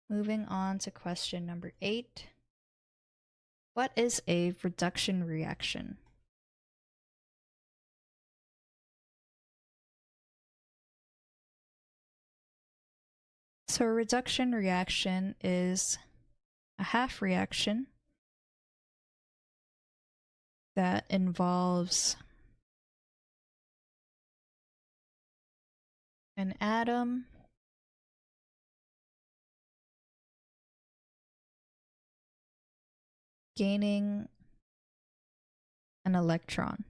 Moving on to question number 8. What is a reduction reaction? So a reduction reaction is a half reaction that involves an atom gaining an electron.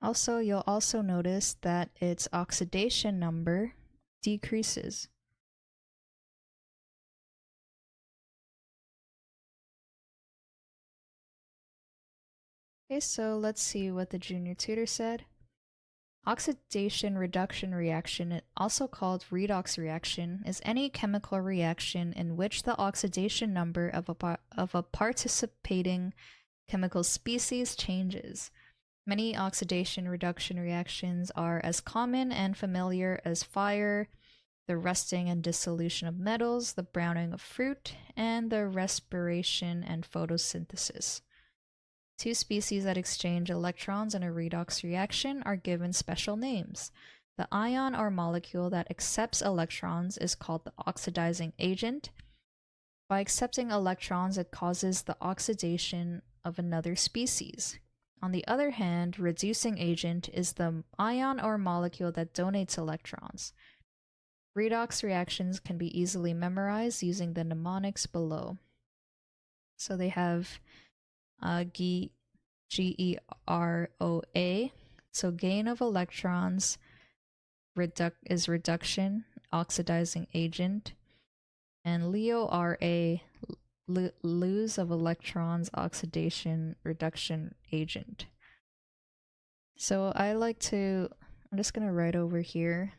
Also, you'll also notice that its oxidation number decreases. Okay, so let's see what the junior tutor said. Oxidation reduction reaction, also called redox reaction, is any chemical reaction in which the oxidation number of a participating chemical species changes. Many oxidation reduction reactions are as common and familiar as fire, the rusting and dissolution of metals, the browning of fruit, and the respiration and photosynthesis. Two species that exchange electrons in a redox reaction are given special names. The ion or molecule that accepts electrons is called the oxidizing agent. By accepting electrons, it causes the oxidation of another species. On the other hand, reducing agent is the ion or molecule that donates electrons. Redox reactions can be easily memorized using the mnemonics below. So they have G-E-R-O-A. So gain of electrons is reduction, oxidizing agent. And LEO-RA, lose of electrons, oxidation, reduction agent. So I'm just going to write over here,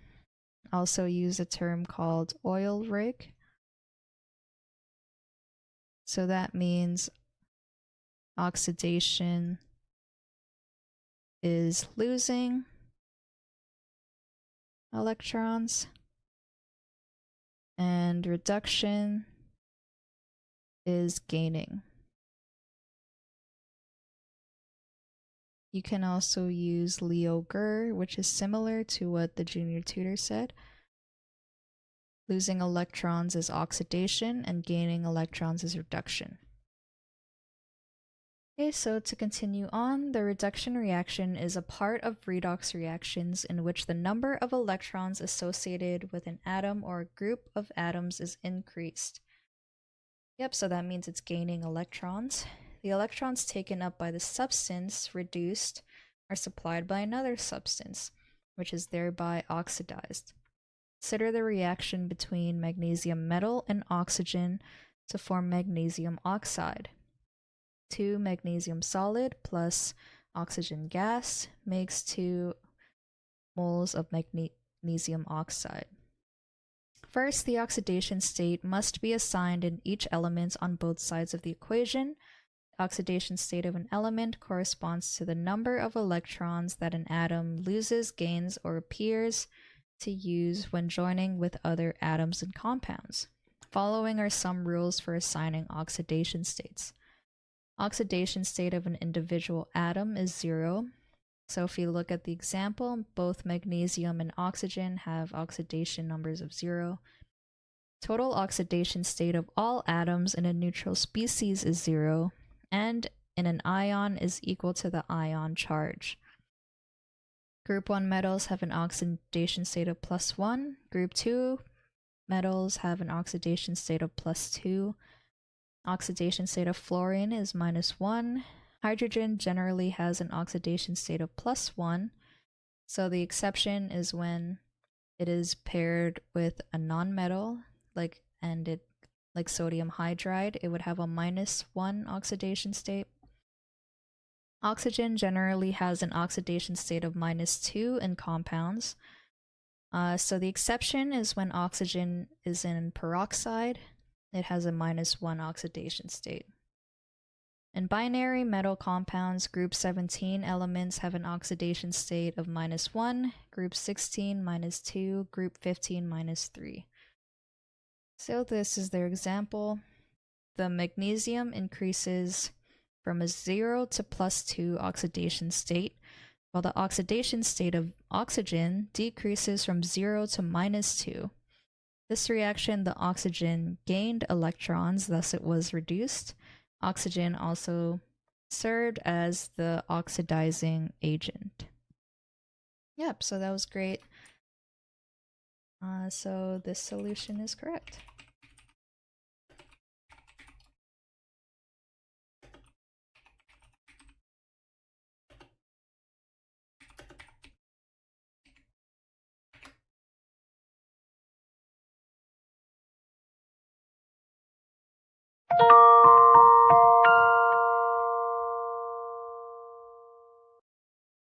also use a term called oil rig. So that means oxidation is losing electrons and reduction is gaining. You can also use Leo-Ger, which is similar to what the junior tutor said. Losing electrons is oxidation and gaining electrons is reduction. Okay, so to continue on, the reduction reaction is a part of redox reactions in which the number of electrons associated with an atom or a group of atoms is increased. Yep, so that means it's gaining electrons. The electrons taken up by the substance reduced are supplied by another substance, which is thereby oxidized. Consider the reaction between magnesium metal and oxygen to form magnesium oxide. 2 magnesium solid plus oxygen gas makes 2 moles of magnesium oxide. First, the oxidation state must be assigned in each element on both sides of the equation. The oxidation state of an element corresponds to the number of electrons that an atom loses, gains, or appears to use when joining with other atoms and compounds. Following are some rules for assigning oxidation states. Oxidation state of an individual atom is 0. So if you look at the example, both magnesium and oxygen have oxidation numbers of 0. Total oxidation state of all atoms in a neutral species is 0, and in an ion is equal to the ion charge. Group 1 metals have an oxidation state of +1. Group 2 metals have an oxidation state of +2. Oxidation state of fluorine is -1. Hydrogen generally has an oxidation state of +1. So the exception is when it is paired with a nonmetal, like sodium hydride, it would have a -1 oxidation state. Oxygen generally has an oxidation state of -2 in compounds. So the exception is when oxygen is in peroxide. It has a -1 oxidation state. In binary metal compounds, group 17 elements have an oxidation state of -1, group 16 -2, group 15 -3. So this is their example. The magnesium increases from a 0 to +2 oxidation state, while the oxidation state of oxygen decreases from 0 to -2. This reaction, the oxygen gained electrons, thus it was reduced. Oxygen also served as the oxidizing agent. Yep, so that was great. So this solution is correct.